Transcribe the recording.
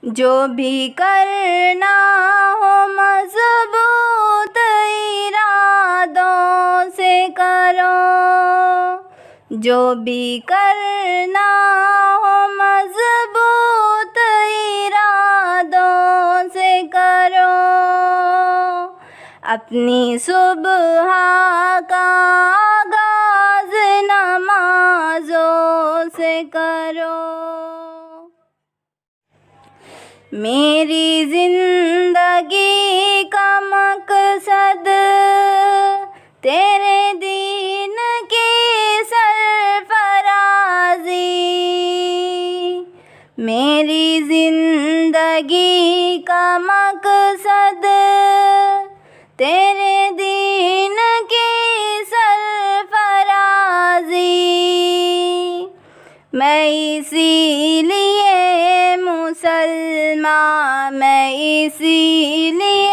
जो भी करना हो मजबूत इरादों से करो, जो भी करना हो मजबूत इरादों से करो। अपनी सुबह का आगाज़ नमाज़ों से करो। मेरी ज़िंदगी का मकसद तेरे दीन की सरफराज़ी, मेरी ज़िंदगी का मकसद तेरे दीन की सरफराज़ी। मैं इसीलिए मुसलमान, मैं इसीलिए